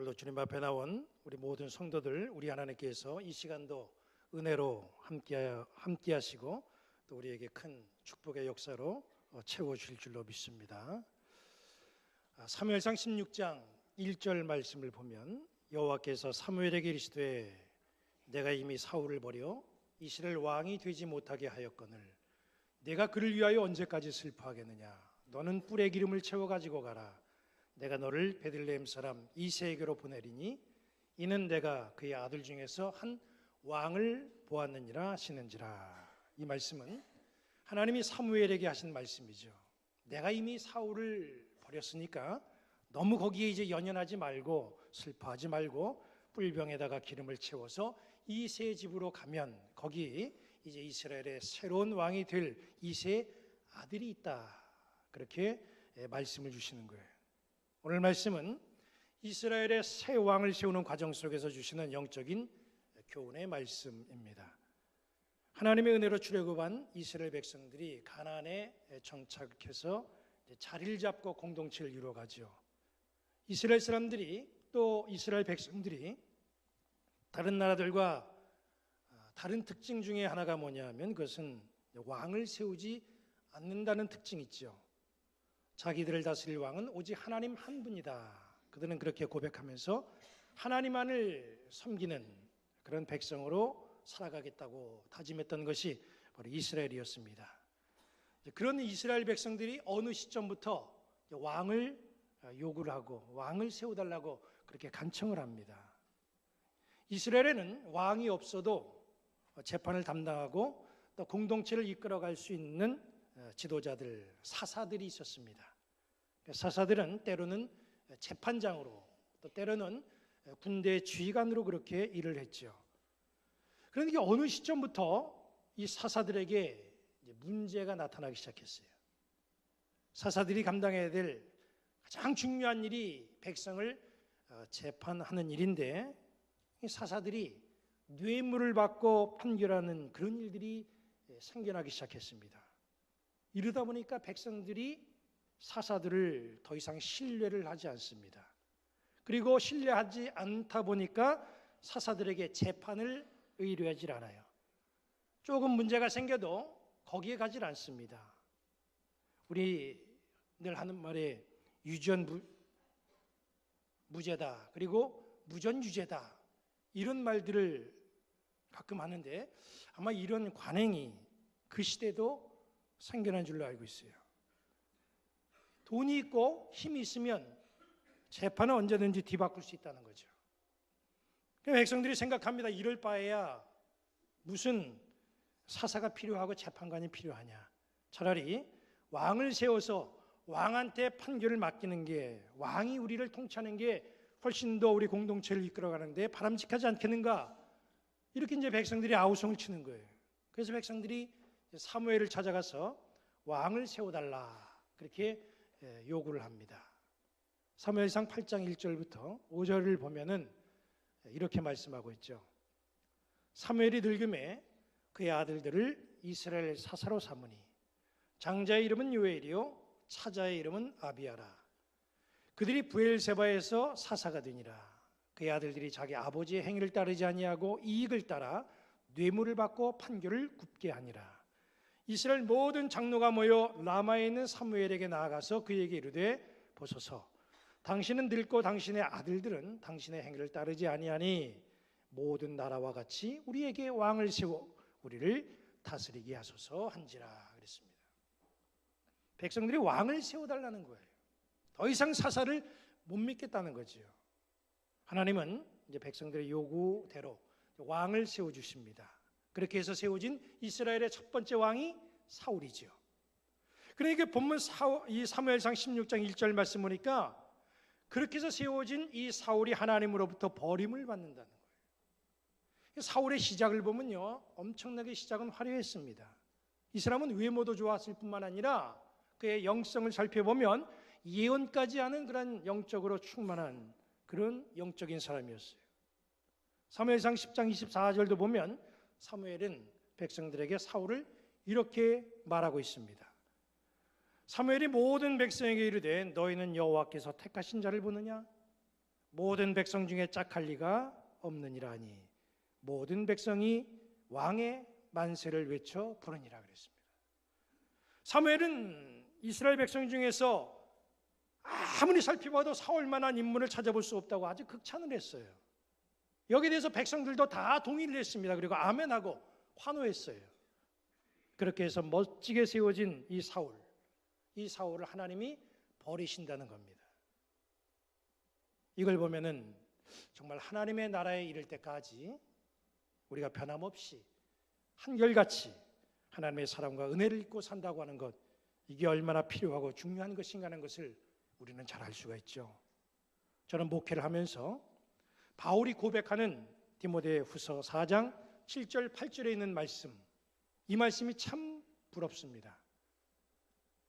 오늘도 주님 앞에 나온 우리 모든 성도들, 우리 하나님께서 이 시간도 은혜로 함께 하시고 또 우리에게 큰 축복의 역사로 채워주실 줄로 믿습니다. 사무엘상 16장 1절 말씀을 보면 여호와께서 사무엘에게 이르시되 내가 이미 사울을 버려 이스라엘 왕이 되지 못하게 하였거늘 내가 그를 위하여 언제까지 슬퍼하겠느냐. 너는 뿔에 기름을 채워 가지고 가라. 내가 너를 베들레헴 사람 이새에게로 보내리니 이는 내가 그의 아들 중에서 한 왕을 보았느니라 하시는지라. 이 말씀은 하나님이 사무엘에게 하신 말씀이죠. 내가 이미 사울을 버렸으니까 너무 거기에 이제 연연하지 말고 슬퍼하지 말고 뿔병에다가 기름을 채워서 이새 집으로 가면 거기 이제 이스라엘의 새로운 왕이 될 이새 아들이 있다. 그렇게 말씀을 주시는 거예요. 오늘 말씀은 이스라엘의 새 왕을 세우는 과정 속에서 주시는 영적인 교훈의 말씀입니다. 하나님의 은혜로 출애굽한 이스라엘 백성들이 가나안에 정착해서 자리를 잡고 공동체를 이루어가죠. 이스라엘 사람들이 또 이스라엘 백성들이 다른 나라들과 다른 특징 중에 하나가 뭐냐면 그것은 왕을 세우지 않는다는 특징이 있죠. 자기들을 다스릴 왕은 오직 하나님 한 분이다. 그들은 그렇게 고백하면서 하나님만을 섬기는 그런 백성으로 살아가겠다고 다짐했던 것이 바로 이스라엘이었습니다. 그런 이스라엘 백성들이 어느 시점부터 왕을 요구를 하고 왕을 세워달라고 그렇게 간청을 합니다. 이스라엘에는 왕이 없어도 재판을 담당하고 또 공동체를 이끌어갈 수 있는 지도자들, 사사들이 있었습니다. 사사들은 때로는 재판장으로 또 때로는 군대 지휘관으로 그렇게 일을 했죠. 그런데 어느 시점부터 이 사사들에게 문제가 나타나기 시작했어요. 사사들이 감당해야 될 가장 중요한 일이 백성을 재판하는 일인데 이 사사들이 뇌물을 받고 판결하는 그런 일들이 생겨나기 시작했습니다. 이러다 보니까 백성들이 사사들을 더 이상 신뢰를 하지 않습니다. 그리고 신뢰하지 않다 보니까 사사들에게 재판을 의뢰하지 않아요. 조금 문제가 생겨도 거기에 가지 않습니다. 우리 늘 하는 말에 유전 무죄다, 그리고 무전 유죄다, 이런 말들을 가끔 하는데 아마 이런 관행이 그 시대도 생겨난 줄로 알고 있어요. 돈이 있고 힘이 있으면 재판은 언제든지 뒤바꿀 수 있다는 거죠. 백성들이 생각합니다. 이럴 바에야 무슨 사사가 필요하고 재판관이 필요하냐. 차라리 왕을 세워서 왕한테 판결을 맡기는 게, 왕이 우리를 통치하는 게 훨씬 더 우리 공동체를 이끌어가는데 바람직하지 않겠는가. 이렇게 이제 백성들이 아우성을 치는 거예요. 그래서 백성들이 사무엘을 찾아가서 왕을 세워달라 그렇게 요구를 합니다. 사무엘상 8장 1절부터 5절을 보면은 이렇게 말씀하고 있죠. 사무엘이 늙음에 그의 아들들을 이스라엘 사사로 삼으니 장자의 이름은 요엘이요 차자의 이름은 아비아라. 그들이 브엘세바에서 사사가 되니라. 그의 아들들이 자기 아버지의 행위를 따르지 아니하고 이익을 따라 뇌물을 받고 판결을 굽게 하니라. 이스라엘 모든 장로가 모여 라마에 있는 사무엘에게 나아가서 그에게 이르되 보소서 당신은 늙고 당신의 아들들은 당신의 행위를 따르지 아니하니 모든 나라와 같이 우리에게 왕을 세워 우리를 다스리게 하소서 한지라 그랬습니다. 백성들이 왕을 세워달라는 거예요. 더 이상 사사를 못 믿겠다는 거지요. 하나님은 이제 백성들의 요구대로 왕을 세워주십니다. 그렇게 해서 세워진 이스라엘의 첫 번째 왕이 사울이죠. 그러니까 본문 이 사무엘상 16장 1절 말씀 보니까 그렇게 해서 세워진 이 사울이 하나님으로부터 버림을 받는다는 거예요. 사울의 시작을 보면요, 엄청나게 시작은 화려했습니다. 이 사람은 외모도 좋았을 뿐만 아니라 그의 영성을 살펴보면 예언까지 하는 그런 영적으로 충만한 그런 영적인 사람이었어요. 사무엘상 10장 24절도 보면 사무엘은 백성들에게 사울을 이렇게 말하고 있습니다. 사무엘이 모든 백성에게 이르되 너희는 여호와께서 택하신 자를 보느냐? 모든 백성 중에 짝할 리가 없느니라 하니 모든 백성이 왕의 만세를 외쳐 부르니라 그랬습니다. 사무엘은 이스라엘 백성 중에서 아무리 살펴봐도 사울만한 인물을 찾아볼 수 없다고 아주 극찬을 했어요. 여기에 대해서 백성들도 다 동의를 했습니다. 그리고 아멘하고 환호했어요. 그렇게 해서 멋지게 세워진 이 사울을 하나님이 버리신다는 겁니다. 이걸 보면은 정말 하나님의 나라에 이를 때까지 우리가 변함없이 한결같이 하나님의 사랑과 은혜를 입고 산다고 하는 것, 이게 얼마나 필요하고 중요한 것인가 하는 것을 우리는 잘 알 수가 있죠. 저는 목회를 하면서 바울이 고백하는 디모데후서 4장 7절 8절에 있는 말씀, 이 말씀이 참 부럽습니다.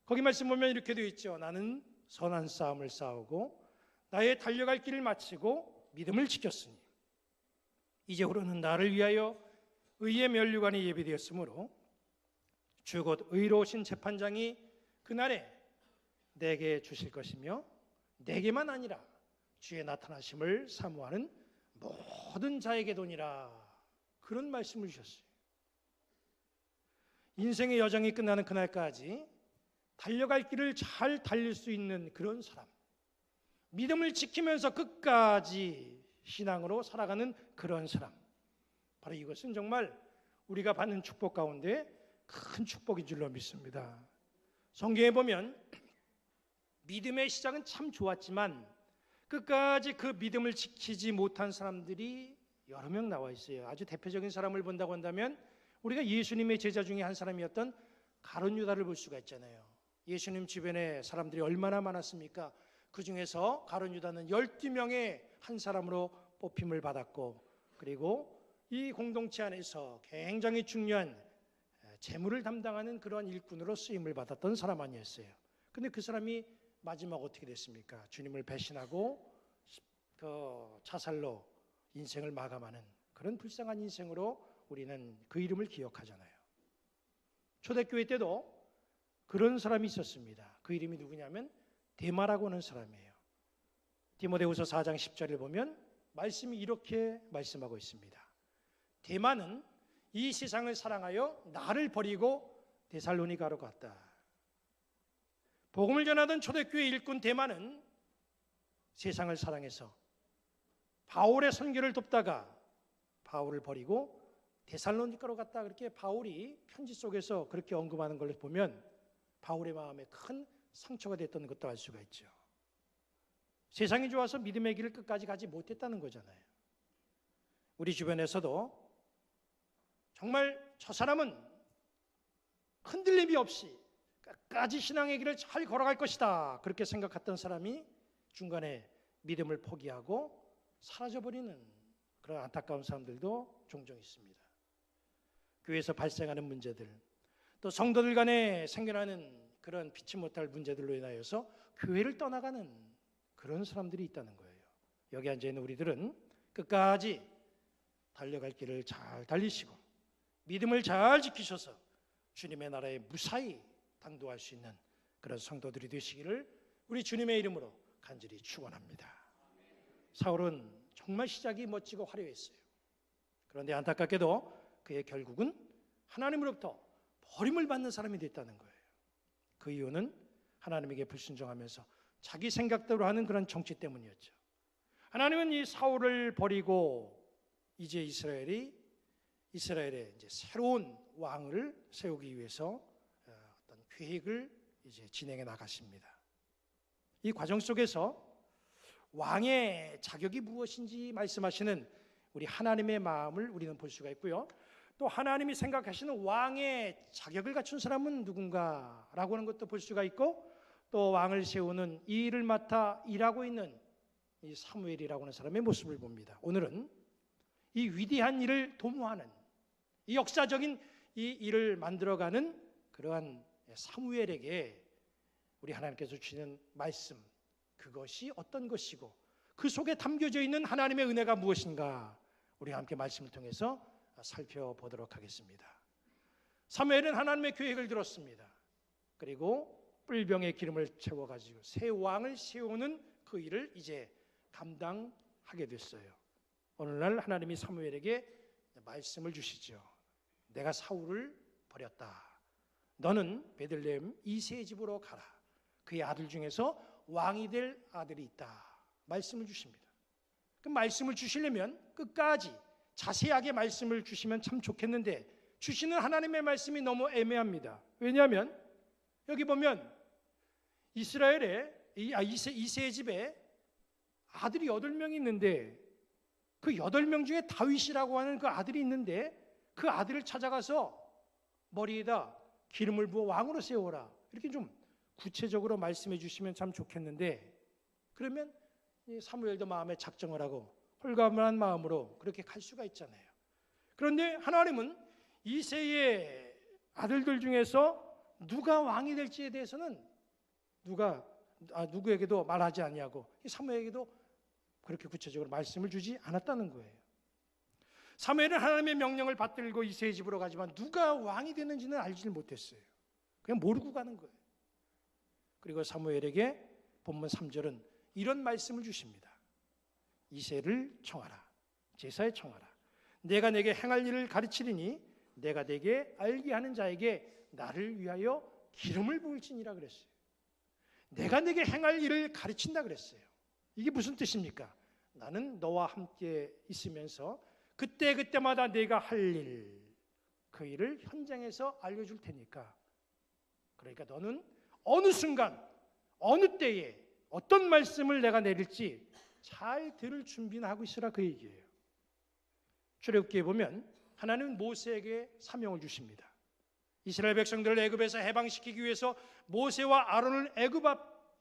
거기 말씀 보면 이렇게 되어 있죠. 나는 선한 싸움을 싸우고 나의 달려갈 길을 마치고 믿음을 지켰으니 이제후로는 나를 위하여 의의 면류관이 예비되었으므로 주 곧 의로우신 재판장이 그날에 내게 주실 것이며 내게만 아니라 주의 나타나심을 사모하는 모든 자에게 도니라. 그런 말씀을 주셨어요. 인생의 여정이 끝나는 그날까지 달려갈 길을 잘 달릴 수 있는 그런 사람, 믿음을 지키면서 끝까지 신앙으로 살아가는 그런 사람, 바로 이것은 정말 우리가 받는 축복 가운데 큰 축복인 줄로 믿습니다. 성경에 보면 믿음의 시작은 참 좋았지만 끝까지 그 믿음을 지키지 못한 사람들이 여러 명 나와 있어요. 아주 대표적인 사람을 본다고 한다면 우리가 예수님의 제자 중에 한 사람이었던 가룟 유다를 볼 수가 있잖아요. 예수님 주변에 사람들이 얼마나 많았습니까? 그 중에서 가룟 유다는 12명의 한 사람으로 뽑힘을 받았고, 그리고 이 공동체 안에서 굉장히 중요한 재물을 담당하는 그런 일꾼으로 쓰임을 받았던 사람 아니었어요. 근데 그 사람이 마지막 어떻게 됐습니까? 주님을 배신하고 그 자살로 인생을 마감하는 그런 불쌍한 인생으로 우리는 그 이름을 기억하잖아요. 초대교회 때도 그런 사람이 있었습니다. 그 이름이 누구냐면 데마라고 하는 사람이에요. 디모데후서 4장 10절을 보면 말씀이 이렇게 말씀하고 있습니다. 데마는 이 세상을 사랑하여 나를 버리고 데살로니가로 갔다. 복음을 전하던 초대교회 일꾼 데마는 세상을 사랑해서 바울의 선교를 돕다가 바울을 버리고 데살로니가로 갔다. 그렇게 바울이 편지 속에서 그렇게 언급하는 걸 보면 바울의 마음에 큰 상처가 됐던 것도 알 수가 있죠. 세상이 좋아서 믿음의 길을 끝까지 가지 못했다는 거잖아요. 우리 주변에서도 정말 저 사람은 흔들림이 없이 끝까지 신앙의 길을 잘 걸어갈 것이다, 그렇게 생각했던 사람이 중간에 믿음을 포기하고 사라져버리는 그런 안타까운 사람들도 종종 있습니다. 교회에서 발생하는 문제들, 또 성도들 간에 생겨나는 그런 피치 못할 문제들로 인하여서 교회를 떠나가는 그런 사람들이 있다는 거예요. 여기 앉아있는 우리들은 끝까지 달려갈 길을 잘 달리시고 믿음을 잘 지키셔서 주님의 나라에 무사히 당도할 수 있는 그런 성도들이 되시기를 우리 주님의 이름으로 간절히 축원합니다. 사울은 정말 시작이 멋지고 화려했어요. 그런데 안타깝게도 그의 결국은 하나님으로부터 버림을 받는 사람이 됐다는 거예요. 그 이유는 하나님에게 불순종하면서 자기 생각대로 하는 그런 정치 때문이었죠. 하나님은 이 사울을 버리고 이제 이스라엘에 이제 새로운 왕을 세우기 위해서 어떤 계획을 이제 진행해 나가십니다. 이 과정 속에서 왕의 자격이 무엇인지 말씀하시는 우리 하나님의 마음을 우리는 볼 수가 있고요. 또 하나님이 생각하시는 왕의 자격을 갖춘 사람은 누군가라고 하는 것도 볼 수가 있고, 또 왕을 세우는 이 일을 맡아 일하고 있는 이 사무엘이라고 하는 사람의 모습을 봅니다. 오늘은 이 위대한 일을 도모하는, 이 역사적인 이 일을 만들어가는 그러한 사무엘에게 우리 하나님께서 주시는 말씀, 그것이 어떤 것이고 그 속에 담겨져 있는 하나님의 은혜가 무엇인가, 우리가 함께 말씀을 통해서 살펴보도록 하겠습니다. 사무엘은 하나님의 계획을 들었습니다. 그리고 뿔병에 기름을 채워가지고 새 왕을 세우는 그 일을 이제 감당하게 됐어요. 어느 날 하나님이 사무엘에게 말씀을 주시죠. 내가 사울을 버렸다. 너는 베들레헴 이새의 집으로 가라. 그의 아들 중에서 왕이 될 아들이 있다. 말씀을 주십니다. 그 말씀을 주시려면 끝까지 자세하게 말씀을 주시면 참 좋겠는데 주시는 하나님의 말씀이 너무 애매합니다. 왜냐하면 여기 보면 이스라엘의 이새의 집에 아들이 8명이 있는데 그 8명 중에 다윗이라고 하는 그 아들이 있는데 그 아들을 찾아가서 머리에다 기름을 부어 왕으로 세워라. 이렇게 좀 구체적으로 말씀해 주시면 참 좋겠는데 그러면 사무엘도 마음에 작정을 하고 홀가분한 마음으로 그렇게 갈 수가 있잖아요. 그런데 하나님은 이새의 아들들 중에서 누가 왕이 될지에 대해서는 누구에게도 말하지 아니하고 사무엘에게도 그렇게 구체적으로 말씀을 주지 않았다는 거예요. 사무엘은 하나님의 명령을 받들고 이새의 집으로 가지만 누가 왕이 되는지는 알지를 못했어요. 그냥 모르고 가는 거예요. 그리고 사무엘에게 본문 3절은 이런 말씀을 주십니다. 이새를 청하라. 제사에 청하라. 내가 내게 행할 일을 가르치리니 내가 내게 알게 하는 자에게 나를 위하여 기름을 부을지니라 그랬어요. 내가 내게 행할 일을 가르친다 그랬어요. 이게 무슨 뜻입니까? 나는 너와 함께 있으면서 그때마다 내가 할 일, 그 일을 현장에서 알려줄 테니까. 그러니까 너는 어느 순간, 어느 때에 어떤 말씀을 내가 내릴지 잘 들을 준비는 하고 있으라 그 얘기예요. 출애굽기에 보면 하나님은 모세에게 사명을 주십니다. 이스라엘 백성들을 애굽에서 해방시키기 위해서 모세와 아론을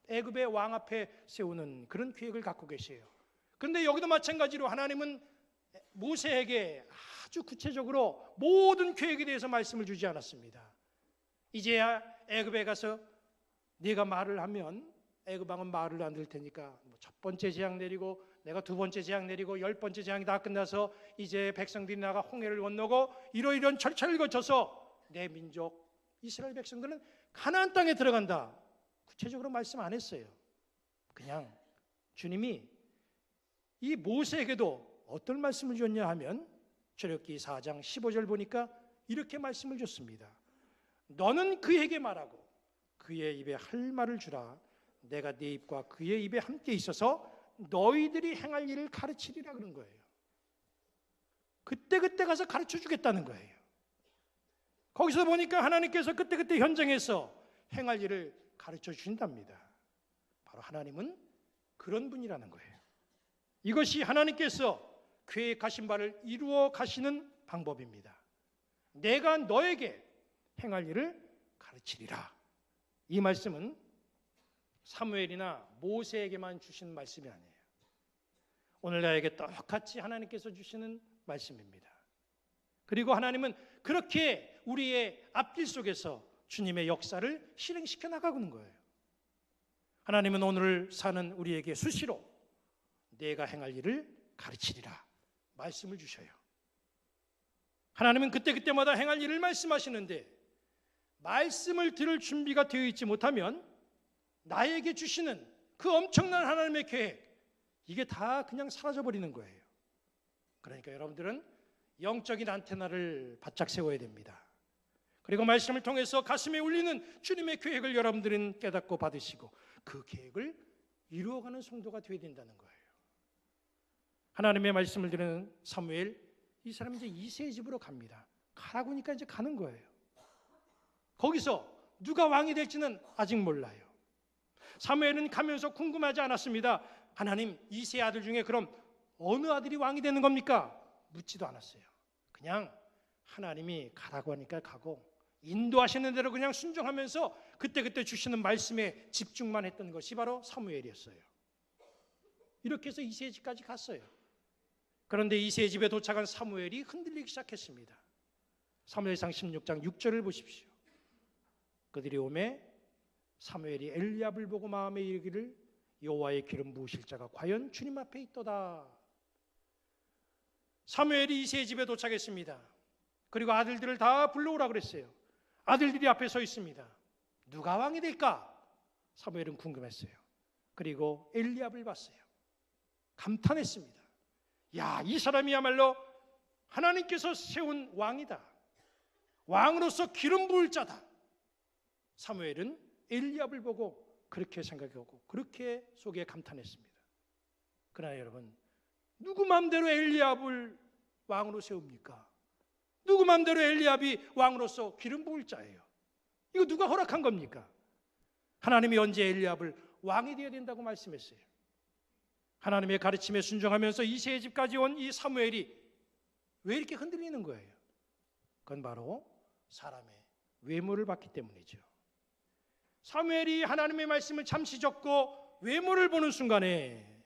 애굽의 왕 앞에 세우는 그런 계획을 갖고 계세요. 그런데 여기도 마찬가지로 하나님은 모세에게 아주 구체적으로 모든 계획에 대해서 말씀을 주지 않았습니다. 이제야 애굽에 가서 네가 말을 하면 애굽 왕은 말을 안 들을 테니까 첫 번째 재앙 내리고 내가 두 번째 재앙 내리고 10번째 재앙이 다 끝나서 이제 백성들이 나가 홍해를 건너고 이러이러한 절차를 거쳐서 내 민족 이스라엘 백성들은 가나안 땅에 들어간다. 구체적으로 말씀 안 했어요. 그냥 주님이 이 모세에게도 어떤 말씀을 줬냐 하면 출애굽기 4장 15절 보니까 이렇게 말씀을 줬습니다. 너는 그에게 말하고 그의 입에 할 말을 주라. 내가 네 입과 그의 입에 함께 있어서 너희들이 행할 일을 가르치리라 그런 거예요. 그때 가서 가르쳐 주겠다는 거예요. 거기서 보니까 하나님께서 그때 현장에서 행할 일을 가르쳐 주신답니다. 바로 하나님은 그런 분이라는 거예요. 이것이 하나님께서 계획하신 바를 이루어 가시는 방법입니다. 내가 너에게 행할 일을 가르치리라. 이 말씀은 사무엘이나 모세에게만 주신 말씀이 아니에요. 오늘 나에게 똑같이 하나님께서 주시는 말씀입니다. 그리고 하나님은 그렇게 우리의 앞길 속에서 주님의 역사를 실행시켜 나가는 거예요. 하나님은 오늘 사는 우리에게 수시로 내가 행할 일을 가르치리라 말씀을 주셔요. 하나님은 그때마다 행할 일을 말씀하시는데 말씀을 들을 준비가 되어 있지 못하면 나에게 주시는 그 엄청난 하나님의 계획 이게 다 그냥 사라져버리는 거예요. 그러니까 여러분들은 영적인 안테나를 바짝 세워야 됩니다. 그리고 말씀을 통해서 가슴에 울리는 주님의 계획을 여러분들은 깨닫고 받으시고 그 계획을 이루어가는 성도가 되어야 된다는 거예요. 하나님의 말씀을 들은 사무엘, 이 사람이 이제 이새의 집으로 갑니다. 가라고 하니까 이제 가는 거예요. 거기서 누가 왕이 될지는 아직 몰라요. 사무엘은 가면서 궁금하지 않았습니다. 하나님, 이새의 아들 중에 그럼 어느 아들이 왕이 되는 겁니까? 묻지도 않았어요. 그냥 하나님이 가라고 하니까 가고 인도하시는 대로 그냥 순종하면서 그때 주시는 말씀에 집중만 했던 것이 바로 사무엘이었어요. 이렇게 해서 이새의 집까지 갔어요. 그런데 이새의 집에 도착한 사무엘이 흔들리기 시작했습니다. 사무엘상 16장 6절을 보십시오. 그들이 오매 사무엘이 엘리압을 보고 마음에 이르기를 여호와의 기름 부으실 자가 과연 주님 앞에 있도다. 사무엘이 이새의 집에 도착했습니다. 그리고 아들들을 다 불러오라 그랬어요. 아들들이 앞에 서 있습니다. 누가 왕이 될까? 사무엘은 궁금했어요. 그리고 엘리압을 봤어요. 감탄했습니다. 야, 이 사람이야말로 하나님께서 세운 왕이다. 왕으로서 기름 부을 자다. 사무엘은 엘리압을 보고 그렇게 생각하고 그렇게 속에 감탄했습니다. 그러나 여러분, 누구 마음대로 엘리압을 왕으로 세웁니까? 누구 마음대로 엘리압이 왕으로서 기름 부을 자예요. 이거 누가 허락한 겁니까? 하나님이 언제 엘리압을 왕이 되어야 된다고 말씀했어요. 하나님의 가르침에 순종하면서 이새의 집까지 온 이 사무엘이 왜 이렇게 흔들리는 거예요? 그건 바로 사람의 외모를 봤기 때문이죠. 사무엘이 하나님의 말씀을 잠시 적고 외모를 보는 순간에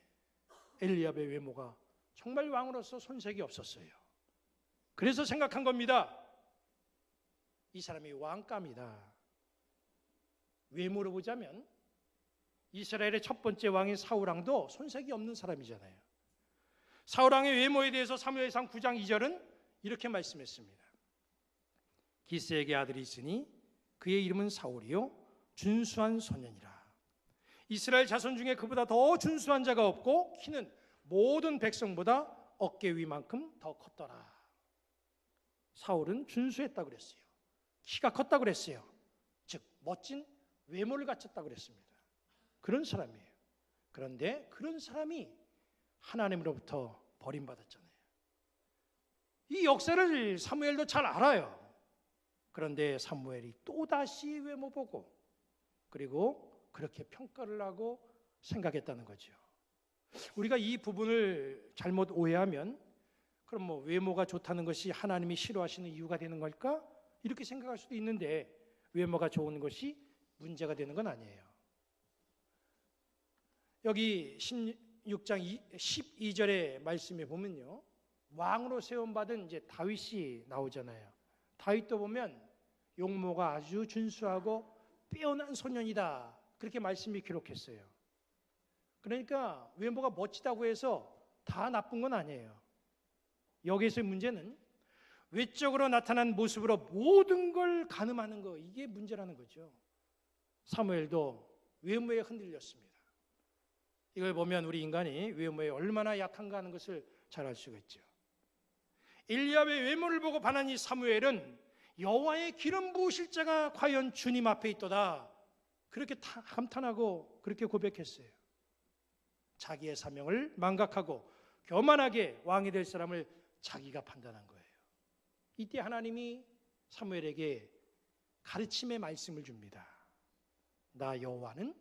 엘리압의 외모가 정말 왕으로서 손색이 없었어요. 그래서 생각한 겁니다. 이 사람이 왕감이다. 외모로 보자면 이스라엘의 첫 번째 왕인 사울왕도 손색이 없는 사람이잖아요. 사울왕의 외모에 대해서 사무엘상 9장 2절은 이렇게 말씀했습니다. 기스에게 아들이 있으니 그의 이름은 사울이요 준수한 소년이라. 이스라엘 자손 중에 그보다 더 준수한 자가 없고 키는 모든 백성보다 어깨 위만큼 더 컸더라. 사울은 준수했다고 그랬어요. 키가 컸다고 그랬어요. 즉 멋진 외모를 갖췄다고 그랬습니다. 그런 사람이에요. 그런데 그런 사람이 하나님으로부터 버림받았잖아요. 이 역사를 사무엘도 잘 알아요. 그런데 사무엘이 또다시 외모 보고 그리고 그렇게 평가를 하고 생각했다는 거죠. 우리가 이 부분을 잘못 오해하면 그럼 뭐 외모가 좋다는 것이 하나님이 싫어하시는 이유가 되는 걸까? 이렇게 생각할 수도 있는데 외모가 좋은 것이 문제가 되는 건 아니에요. 여기 16장 12절의 말씀에 보면요, 왕으로 세움받은 이제 다윗이 나오잖아요. 다윗도 보면 용모가 아주 준수하고 빼어난 소년이다, 그렇게 말씀이 기록했어요. 그러니까 외모가 멋지다고 해서 다 나쁜 건 아니에요. 여기서의 문제는 외적으로 나타난 모습으로 모든 걸 가늠하는 거, 이게 문제라는 거죠. 사무엘도 외모에 흔들렸습니다. 이걸 보면 우리 인간이 외모에 얼마나 약한가 하는 것을 잘 알 수가 있죠. 엘리압의 외모를 보고 반한 이 사무엘은 여호와의 기름 부으실 자가 과연 주님 앞에 있도다, 그렇게 감탄하고 그렇게 고백했어요. 자기의 사명을 망각하고 교만하게 왕이 될 사람을 자기가 판단한 거예요. 이때 하나님이 사무엘에게 가르침의 말씀을 줍니다. 나 여호와는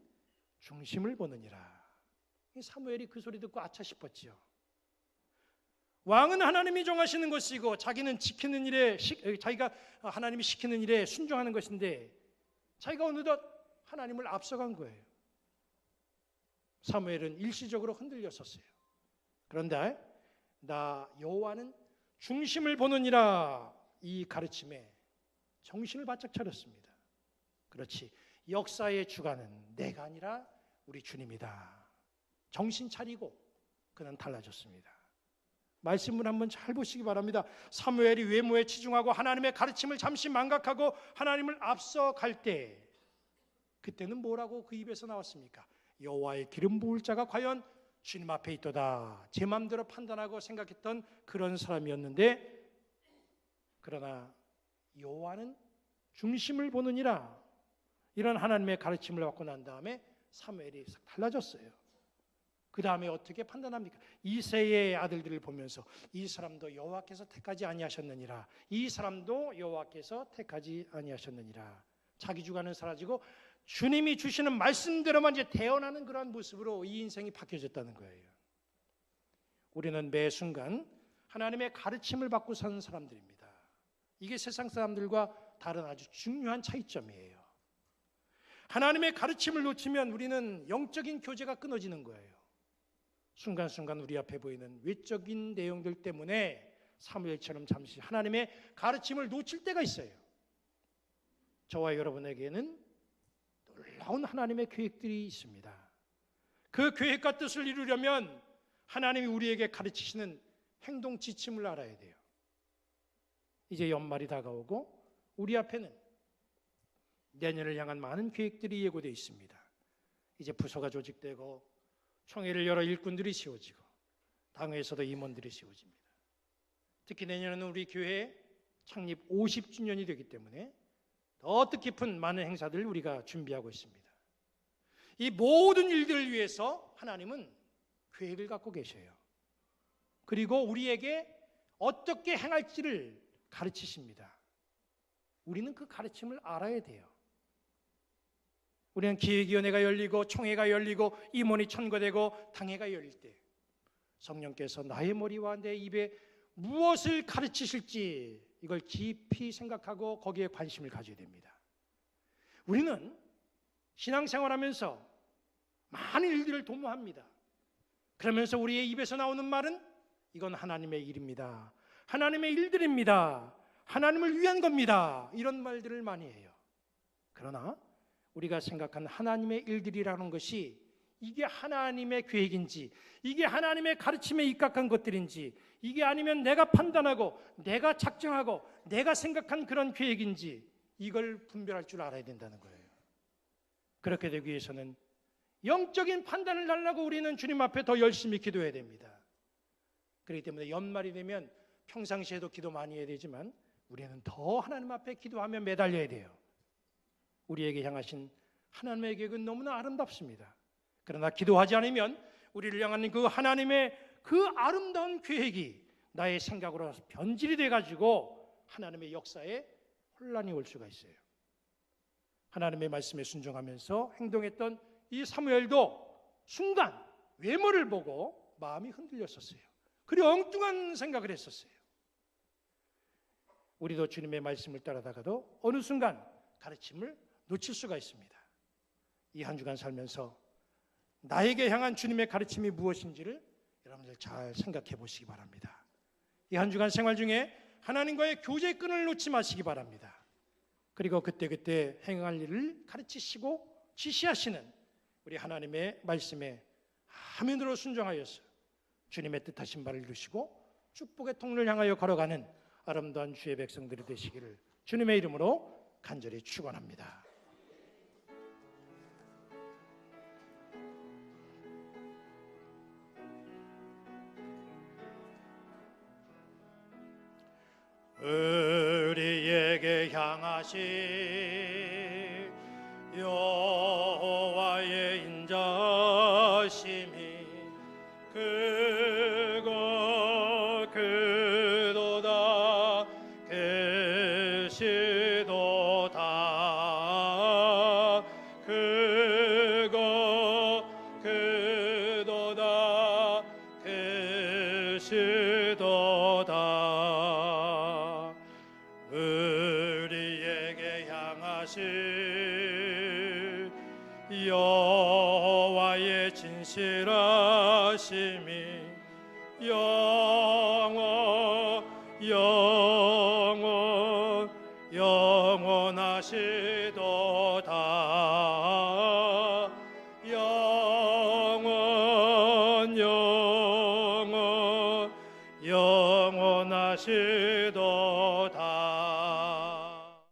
중심을 보느니라. 사무엘이 그 소리 듣고 아차 싶었죠. 왕은 하나님이 정하시는 것이고 자기는 지키는 일에 자기가 하나님이 시키는 일에 순종하는 것인데 자기가 어느덧 하나님을 앞서간 거예요. 사무엘은 일시적으로 흔들렸었어요. 그런데 나 여호와는 중심을 보느니라, 이 가르침에 정신을 바짝 차렸습니다. 그렇지, 역사의 주관은 내가 아니라 우리 주님이다. 정신 차리고 그는 달라졌습니다. 말씀을 한번 잘 보시기 바랍니다. 사무엘이 외모에 치중하고 하나님의 가르침을 잠시 망각하고 하나님을 앞서갈 때, 그때는 뭐라고 그 입에서 나왔습니까? 여호와의 기름 부을 자가 과연 주님 앞에 있도다. 제 마음대로 판단하고 생각했던 그런 사람이었는데, 그러나 여호와는 중심을 보느니라, 이런 하나님의 가르침을 받고 난 다음에 사무엘이 싹 달라졌어요. 그 다음에 어떻게 판단합니까? 이새의 아들들을 보면서 이 사람도 여호와께서 택하지 아니하셨느니라, 이 사람도 여호와께서 택하지 아니하셨느니라. 자기 주관은 사라지고 주님이 주시는 말씀대로만 이제 대언하는 그러한 모습으로 이 인생이 바뀌어졌다는 거예요. 우리는 매 순간 하나님의 가르침을 받고 사는 사람들입니다. 이게 세상 사람들과 다른 아주 중요한 차이점이에요. 하나님의 가르침을 놓치면 우리는 영적인 교제가 끊어지는 거예요. 순간순간 우리 앞에 보이는 외적인 내용들 때문에 사무엘처럼 잠시 하나님의 가르침을 놓칠 때가 있어요. 저와 여러분에게는 놀라운 하나님의 계획들이 있습니다. 그 계획과 뜻을 이루려면 하나님이 우리에게 가르치시는 행동 지침을 알아야 돼요. 이제 연말이 다가오고 우리 앞에는 내년을 향한 많은 계획들이 예고되어 있습니다. 이제 부서가 조직되고 총회를 열어 일꾼들이 세워지고 당회에서도 임원들이 세워집니다. 특히 내년에는 우리 교회 창립 50주년이 되기 때문에 더 뜻깊은 많은 행사들을 우리가 준비하고 있습니다. 이 모든 일들을 위해서 하나님은 계획을 갖고 계셔요. 그리고 우리에게 어떻게 행할지를 가르치십니다. 우리는 그 가르침을 알아야 돼요. 우리는 기획위원회가 열리고 총회가 열리고 임원이 천거되고 당회가 열릴 때 성령께서 나의 머리와 내 입에 무엇을 가르치실지 이걸 깊이 생각하고 거기에 관심을 가져야 됩니다. 우리는 신앙생활하면서 많은 일들을 도모합니다. 그러면서 우리의 입에서 나오는 말은 이건 하나님의 일입니다. 하나님의 일들입니다. 하나님을 위한 겁니다. 이런 말들을 많이 해요. 그러나 우리가 생각한 하나님의 일들이라는 것이 이게 하나님의 계획인지, 이게 하나님의 가르침에 입각한 것들인지, 이게 아니면 내가 판단하고 내가 작정하고 내가 생각한 그런 계획인지 이걸 분별할 줄 알아야 된다는 거예요. 그렇게 되기 위해서는 영적인 판단을 달라고 우리는 주님 앞에 더 열심히 기도해야 됩니다. 그렇기 때문에 연말이 되면 평상시에도 기도 많이 해야 되지만 우리는 더 하나님 앞에 기도하며 매달려야 돼요. 우리에게 향하신 하나님의 계획은 너무나 아름답습니다. 그러나 기도하지 않으면 우리를 향한 그 하나님의 그 아름다운 계획이 나의 생각으로 변질이 돼가지고 하나님의 역사에 혼란이 올 수가 있어요. 하나님의 말씀에 순종하면서 행동했던 이 사무엘도 순간 외모를 보고 마음이 흔들렸었어요. 그리고 엉뚱한 생각을 했었어요. 우리도 주님의 말씀을 따라다가도 어느 순간 가르침을 놓칠 수가 있습니다. 이 한 주간 살면서 나에게 향한 주님의 가르침이 무엇인지를 여러분들 잘 생각해 보시기 바랍니다. 이 한 주간 생활 중에 하나님과의 교제끈을 놓지 마시기 바랍니다. 그리고 그때그때 행할 일을 가르치시고 지시하시는 우리 하나님의 말씀에 아멘으로 순종하여서 주님의 뜻하신 바를 이루시고 축복의 통로를 향하여 걸어가는 아름다운 주의 백성들이 되시기를 주님의 이름으로 간절히 축원합니다. 우리에게 향하신 여호와의 인자심이 크고 크도다 크시도다 크고 크도다 크시도다 우리에게 향하신 여호와의 진실하심이 영원하신